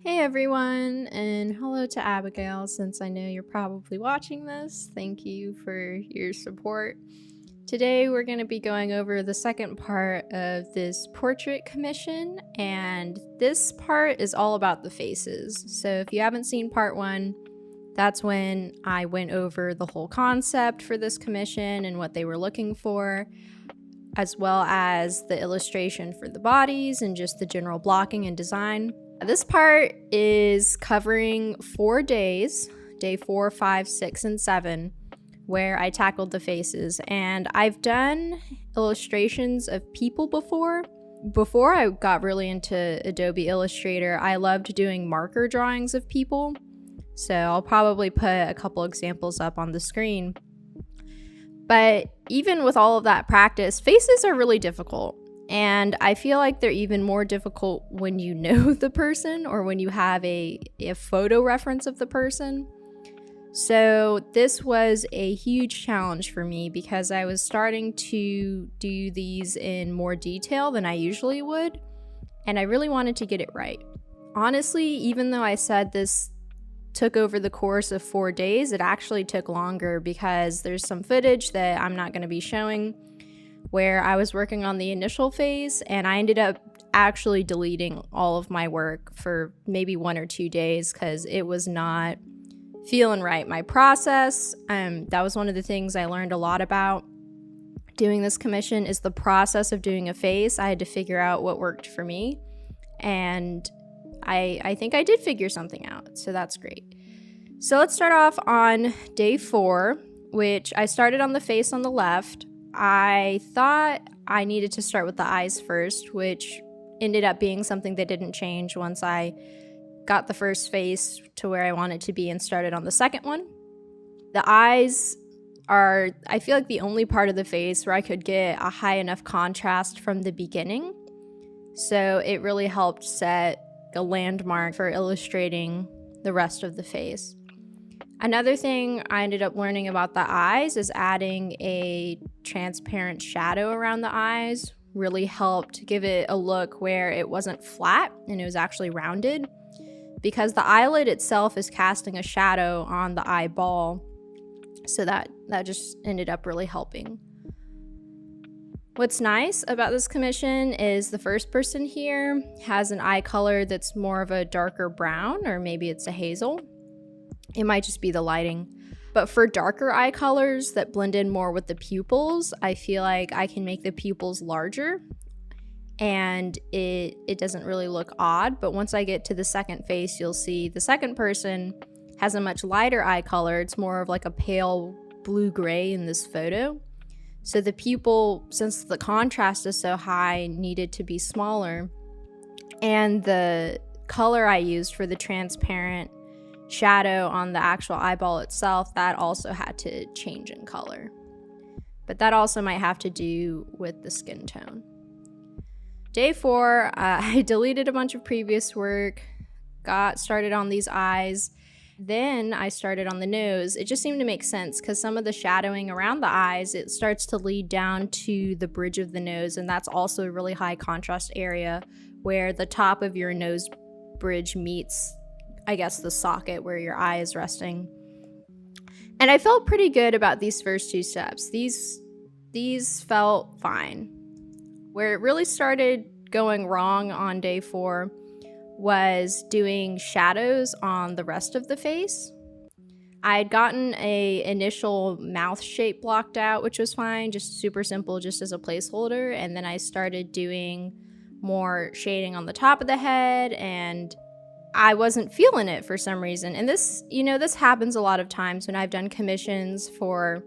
Hey everyone, and hello to Abigail since I know you're probably watching this. Thank you for your support. Today we're going to be going over the second part of this portrait commission, and this part is all about the faces. So if you haven't seen part one, that's when I went over the whole concept for this commission and what they were looking for, as well as the illustration for the bodies and just the general blocking and design. This part is covering 4 days, day 4, 5, 6, and 7, where I tackled the faces. And I've done illustrations of people before. Before I got really into Adobe Illustrator, I loved doing marker drawings of people. So I'll probably put a couple examples up on the screen. But even with all of that practice, faces are really difficult. And I feel like they're even more difficult when you know the person or when you have a photo reference of the person. So this was a huge challenge for me because I was starting to do these in more detail than I usually would. And I really wanted to get it right. Honestly, even though I said this took over the course of 4 days, it actually took longer because there's some footage that I'm not going to be showing where I was working on the initial phase, and I ended up actually deleting all of my work for maybe 1 or 2 days because it was not feeling right. My process, that was one of the things I learned a lot about doing this commission, is the process of doing a face. I had to figure out what worked for me, and I think I did figure something out, so that's great. So let's start off on day 4, which I started on the face on the left. I thought I needed to start with the eyes first, which ended up being something that didn't change once I got the first face to where I wanted to be and started on the second one. The eyes are, I feel like, the only part of the face where I could get a high enough contrast from the beginning. So it really helped set a landmark for illustrating the rest of the face. Another thing I ended up learning about the eyes is adding a transparent shadow around the eyes really helped give it a look where it wasn't flat and it was actually rounded, because the eyelid itself is casting a shadow on the eyeball. So that just ended up really helping. What's nice about this commission is the first person here has an eye color that's more of a darker brown, or maybe it's a hazel. It might just be the lighting. But for darker eye colors that blend in more with the pupils, I feel like I can make the pupils larger and it doesn't really look odd. But once I get to the second face, you'll see the second person has a much lighter eye color. It's more of like a pale blue-gray in this photo. So the pupil, since the contrast is so high, needed to be smaller. And the color I used for the transparent shadow on the actual eyeball itself, that also had to change in color. But that also might have to do with the skin tone. Day 4, I deleted a bunch of previous work, got started on these eyes. Then I started on the nose. It just seemed to make sense because some of the shadowing around the eyes, it starts to lead down to the bridge of the nose, and that's also a really high contrast area where the top of your nose bridge meets, I guess, the socket where your eye is resting. And I felt pretty good about these first 2 steps. These felt fine. Where it really started going wrong on day 4 was doing shadows on the rest of the face. I had gotten a initial mouth shape blocked out, which was fine, just super simple, just as a placeholder. And then I started doing more shading on the top of the head, and I wasn't feeling it for some reason. And this happens a lot of times when I've done commissions for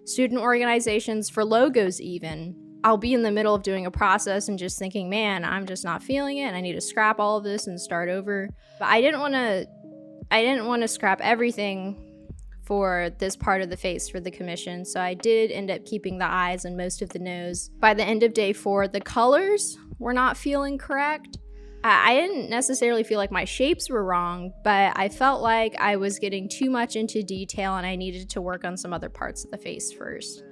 student organizations, for logos even. I'll be in the middle of doing a process and just thinking, man, I'm just not feeling it and I need to scrap all of this and start over. But I didn't want to scrap everything for this part of the face for the commission. So I did end up keeping the eyes and most of the nose. By the end of day 4, the colors were not feeling correct. I didn't necessarily feel like my shapes were wrong, but I felt like I was getting too much into detail and I needed to work on some other parts of the face first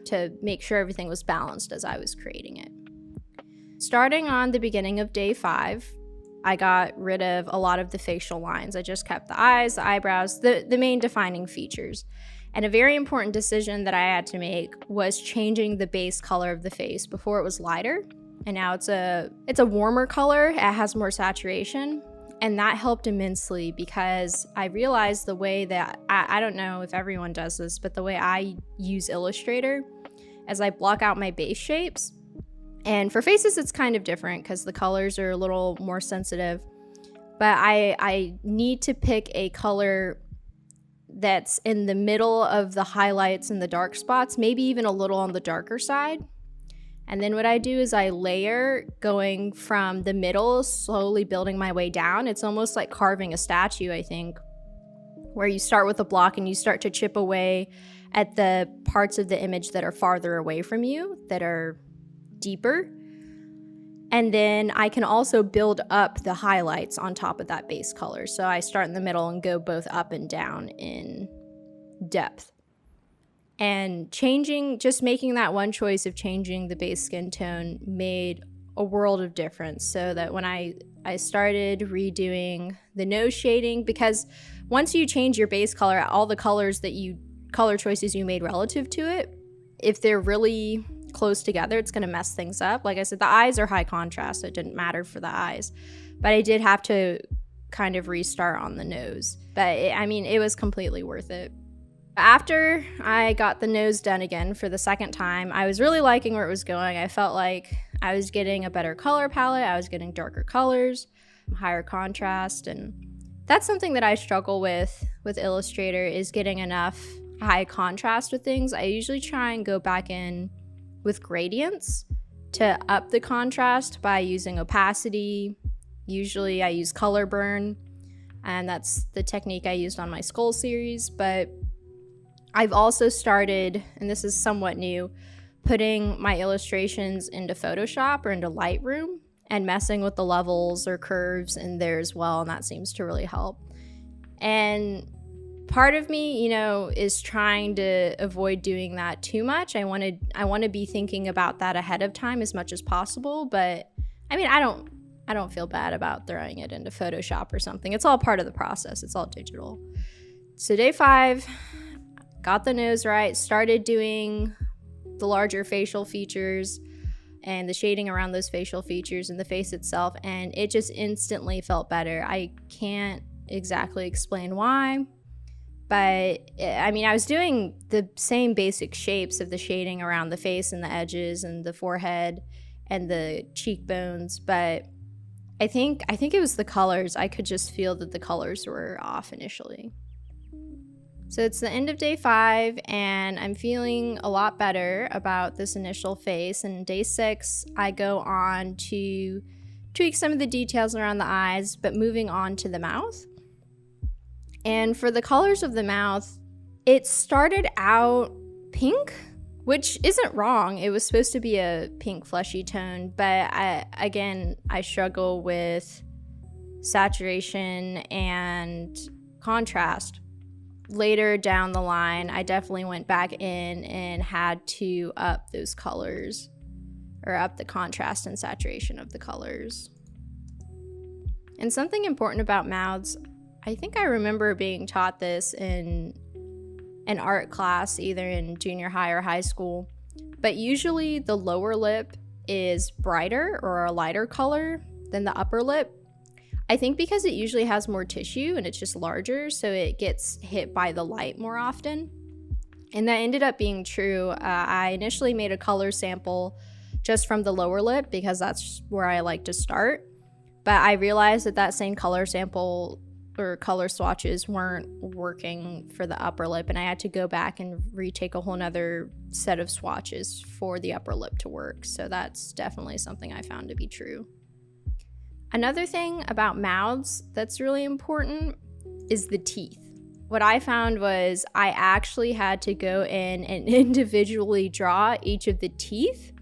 to make sure everything was balanced as I was creating it. Starting on the beginning of day 5, I got rid of a lot of the facial lines. I just kept the eyes, the eyebrows, the main defining features. And a very important decision that I had to make was changing the base color of the face. Before it was lighter, and now it's a warmer color. It has more saturation. And that helped immensely because I realized the way that, I don't know if everyone does this, but the way I use Illustrator as I block out my base shapes. And for faces, it's kind of different because the colors are a little more sensitive. But I need to pick a color that's in the middle of the highlights and the dark spots, maybe even a little on the darker side. And then what I do is I layer, going from the middle, slowly building my way down. It's almost like carving a statue, I think, where you start with a block and you start to chip away at the parts of the image that are farther away from you, that are deeper. And then I can also build up the highlights on top of that base color. So I start in the middle and go both up and down in depth. And just making that one choice of changing the base skin tone made a world of difference. So that when I started redoing the nose shading, because once you change your base color, all the color choices you made relative to it, if they're really close together, it's going to mess things up. Like I said, the eyes are high contrast, so it didn't matter for the eyes, but I did have to kind of restart on the nose. But it was completely worth it. After I got the nose done again for the second time, I was really liking where it was going. I felt like I was getting a better color palette. I was getting darker colors, higher contrast, and that's something that I struggle with Illustrator, is getting enough high contrast with things. I usually try and go back in with gradients to up the contrast by using opacity. Usually I use color burn, and that's the technique I used on my skull series. But I've also started, and this is somewhat new, putting my illustrations into Photoshop or into Lightroom and messing with the levels or curves in there as well, and that seems to really help. And part of me, is trying to avoid doing that too much. I want to be thinking about that ahead of time as much as possible, but I don't feel bad about throwing it into Photoshop or something. It's all part of the process. It's all digital. So day 5, got the nose right, started doing the larger facial features and the shading around those facial features and the face itself, and it just instantly felt better. I can't exactly explain why, but I was doing the same basic shapes of the shading around the face and the edges and the forehead and the cheekbones, but I think it was the colors. I could just feel that the colors were off initially. So it's the end of day 5, and I'm feeling a lot better about this initial face. And day 6, I go on to tweak some of the details around the eyes, but moving on to the mouth. And for the colors of the mouth, it started out pink, which isn't wrong. It was supposed to be a pink fleshy tone, but I struggle with saturation and contrast. Later down the line, I definitely went back in and had to up those colors, or up the contrast and saturation of the colors. And something important about mouths, I think I remember being taught this in an art class, either in junior high or high school, but usually the lower lip is brighter or a lighter color than the upper lip. I think because it usually has more tissue and it's just larger, so it gets hit by the light more often. And that ended up being true. I initially made a color sample just from the lower lip because that's where I like to start. But I realized that same color sample or color swatches weren't working for the upper lip, and I had to go back and retake a whole nother set of swatches for the upper lip to work. So that's definitely something I found to be true. Another thing about mouths that's really important is the teeth. What I found was I actually had to go in and individually draw each of the teeth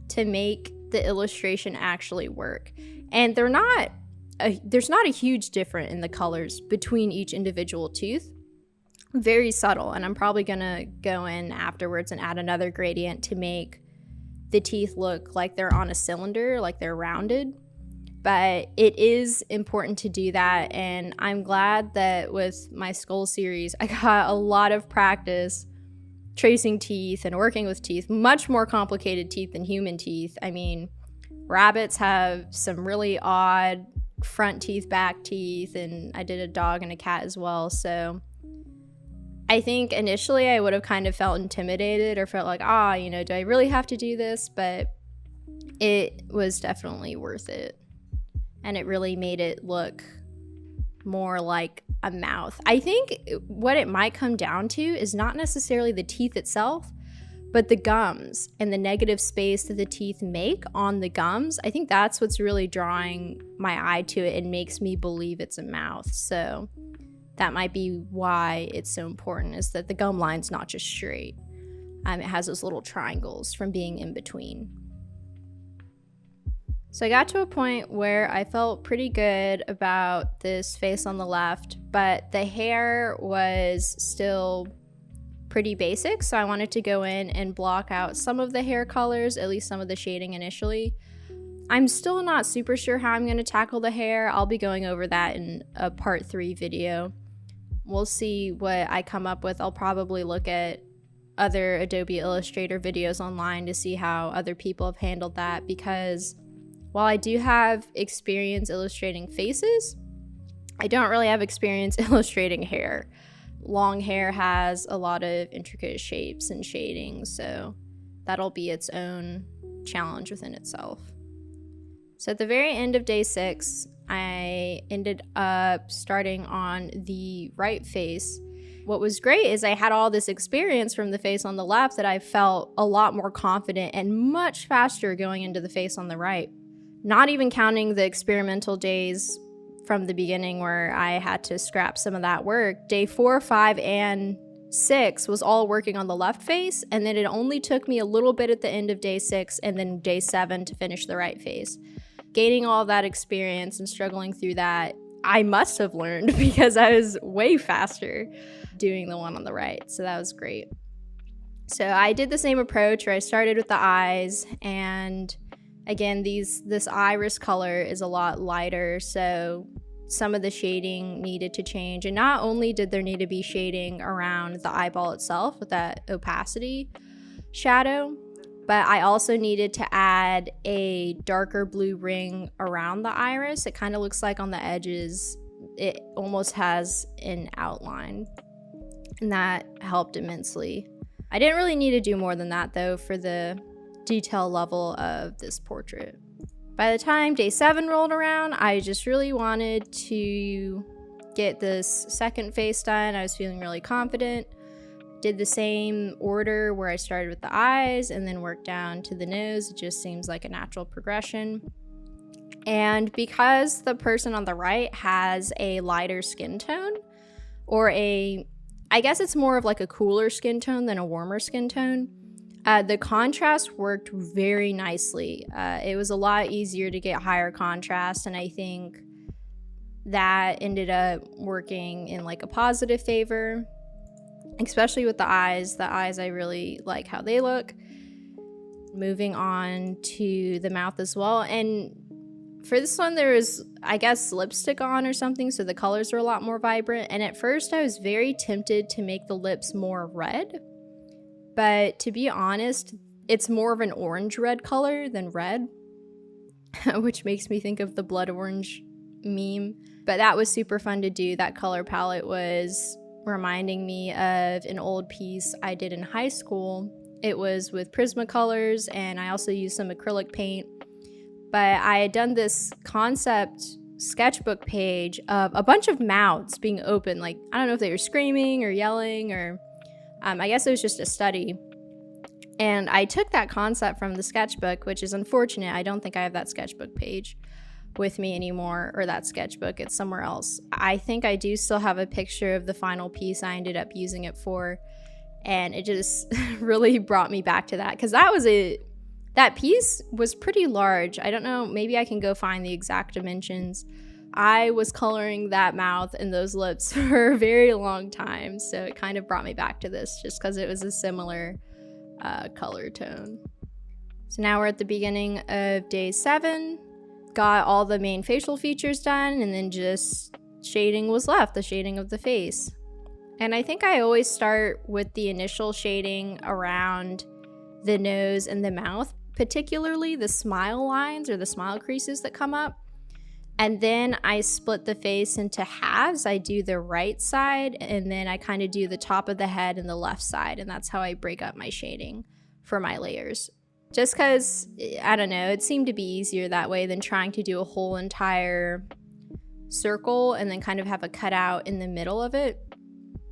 to make the illustration actually work. And there's not a huge difference in the colors between each individual tooth. Very subtle, and I'm probably gonna go in afterwards and add another gradient to make the teeth look like they're on a cylinder, like they're rounded. but it is important to do that. And I'm glad that with my skull series, I got a lot of practice tracing teeth and working with teeth, much more complicated teeth than human teeth. I mean, rabbits have some really odd front teeth, back teeth, and I did a dog and a cat as well. So I think initially I would have kind of felt intimidated or felt like, do I really have to do this? But it was definitely worth it. And it really made it look more like a mouth. I think what it might come down to is not necessarily the teeth itself, but the gums and the negative space that the teeth make on the gums. I think that's what's really drawing my eye to it and makes me believe it's a mouth. So that might be why it's so important, is that the gum line's not just straight. It has those little triangles from being in between. So I got to a point where I felt pretty good about this face on the left, but the hair was still pretty basic. So I wanted to go in and block out some of the hair colors, at least some of the shading initially. I'm still not super sure how I'm going to tackle the hair. I'll be going over that in a part 3 video. We'll see what I come up with. I'll probably look at other Adobe Illustrator videos online to see how other people have handled that, because while I do have experience illustrating faces, I don't really have experience illustrating hair. Long hair has a lot of intricate shapes and shading, so that'll be its own challenge within itself. So at the very end of day 6, I ended up starting on the right face. What was great is I had all this experience from the face on the left that I felt a lot more confident and much faster going into the face on the right. Not even counting the experimental days from the beginning where I had to scrap some of that work. Day 4, 5, and 6 was all working on the left face, and then it only took me a little bit at the end of day 6 and then day 7 to finish the right face. Gaining all that experience and struggling through that, I must have learned because I was way faster doing the one on the right, so that was great. So I did the same approach where I started with the eyes, and again, this iris color is a lot lighter, so some of the shading needed to change. And not only did there need to be shading around the eyeball itself with that opacity shadow, but I also needed to add a darker blue ring around the iris. It kind of looks like on the edges, it almost has an outline, and that helped immensely. I didn't really need to do more than that though for the detail level of this portrait. By the time day 7 rolled around, I just really wanted to get this second face done. I was feeling really confident. Did the same order where I started with the eyes and then worked down to the nose. It just seems like a natural progression. And because the person on the right has a lighter skin tone, or I guess it's more of like a cooler skin tone than a warmer skin tone, the contrast worked very nicely. It was a lot easier to get higher contrast, and I think that ended up working in like a positive favor, especially with the eyes. The eyes, I really like how they look. Moving on to the mouth as well. And for this one, there was, I guess, lipstick on or something, so the colors were a lot more vibrant. And at first, I was very tempted to make the lips more red. But to be honest, it's more of an orange-red color than red, which makes me think of the blood orange meme. But that was super fun to do. That color palette was reminding me of an old piece I did in high school. It was with Prismacolors, and I also used some acrylic paint. But I had done this concept sketchbook page of a bunch of mouths being open. Like, I don't know if they were screaming or yelling, or I guess it was just a study. And I took that concept from the sketchbook, which is unfortunate. I don't think I have that sketchbook page with me anymore, or that sketchbook. It's somewhere else. I think I do still have a picture of the final piece I ended up using it for. And it just really brought me back to that, because that piece was pretty large. I don't know, maybe I can go find the exact dimensions. I was coloring that mouth and those lips for a very long time, so it kind of brought me back to this just because it was a similar color tone. So now we're at the beginning of day 7. got all the main facial features done, and then just shading was left, the shading of the face. And I think I always start with the initial shading around the nose and the mouth, particularly the smile lines or the smile creases that come up. And then I split the face into halves. I do the right side, and then I kind of do the top of the head and the left side. And that's how I break up my shading for my layers. Just because, I don't know, it seemed to be easier that way than trying to do a whole entire circle and then kind of have a cutout in the middle of it.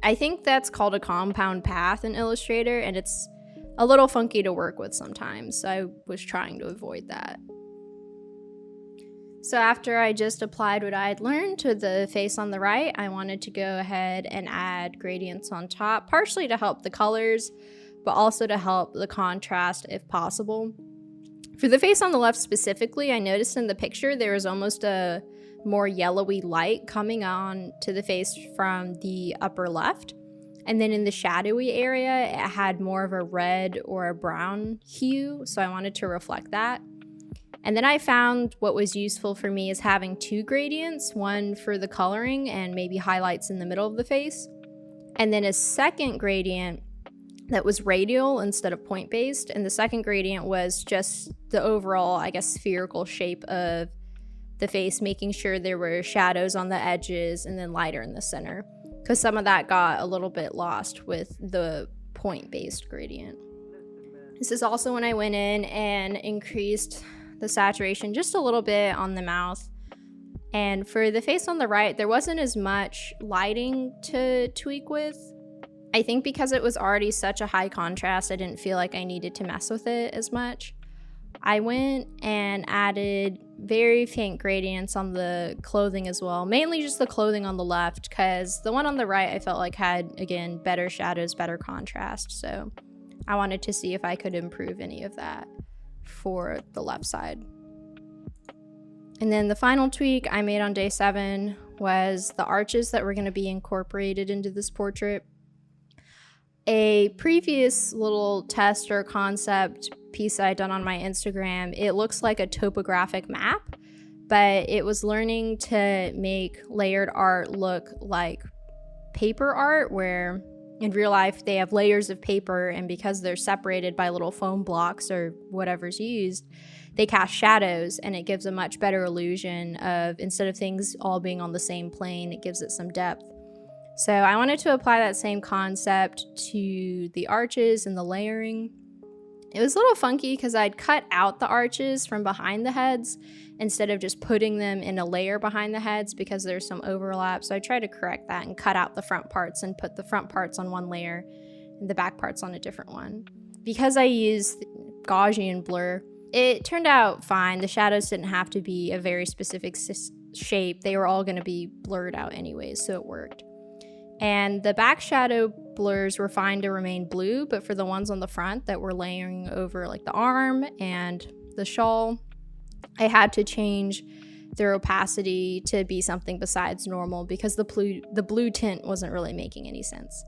I think that's called a compound path in Illustrator, and it's a little funky to work with sometimes. So I was trying to avoid that. So after I just applied what I had learned to the face on the right, I wanted to go ahead and add gradients on top, partially to help the colors, but also to help the contrast if possible. For the face on the left specifically, I noticed in the picture there was almost a more yellowy light coming on to the face from the upper left. And then in the shadowy area, it had more of a red or a brown hue, so I wanted to reflect that. And then I found what was useful for me is having two gradients, one for the coloring and maybe highlights in the middle of the face, and then a second gradient that was radial instead of point-based. And the second gradient was just the overall, I guess, spherical shape of the face, making sure there were shadows on the edges and then lighter in the center, because some of that got a little bit lost with the point-based gradient. This is also when I went in and increased the saturation just a little bit on the mouth. And for the face on the right, there wasn't as much lighting to tweak with. I think because it was already such a high contrast, I didn't feel like I needed to mess with it as much. I went and added very faint gradients on the clothing as well, mainly just the clothing on the left, because the one on the right I felt like had, again, better shadows, better contrast. So I wanted to see if I could improve any of that for the left side. And then the final tweak I made on day 7 was the arches that were going to be incorporated into this portrait. A previous little test or concept piece I'd done on my Instagram, it looks like a topographic map, but it was learning to make layered art look like paper art, where in real life they have layers of paper, and because they're separated by little foam blocks or whatever's used, they cast shadows, and it gives a much better illusion of, instead of things all being on the same plane, it gives it some depth. So I wanted to apply that same concept to the arches and the layering. It was a little funky because I'd cut out the arches from behind the heads instead of just putting them in a layer behind the heads, because there's some overlap. So I tried to correct that and cut out the front parts and put the front parts on one layer and the back parts on a different one. Because I used Gaussian blur, it turned out fine. The shadows didn't have to be a very specific shape. They were all going to be blurred out anyways, so it worked. And the back shadow blurs were fine to remain blue, but for the ones on the front that were layering over like the arm and the shawl, I had to change their opacity to be something besides normal, because the blue tint wasn't really making any sense.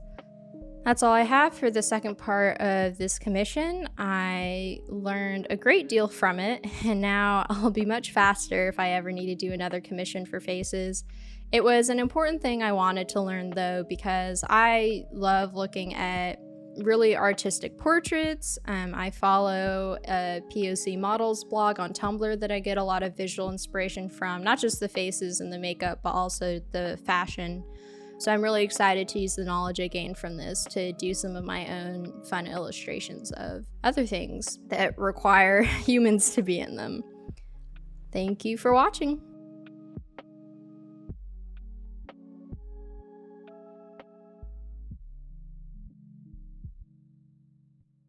That's all I have for the second part of this commission. I learned a great deal from it, and now I'll be much faster if I ever need to do another commission for faces. It was an important thing I wanted to learn, though, because I love looking at really artistic portraits. I follow a POC models blog on Tumblr that I get a lot of visual inspiration from, not just the faces and the makeup, but also the fashion. So I'm really excited to use the knowledge I gained from this to do some of my own fun illustrations of other things that require humans to be in them. Thank you for watching.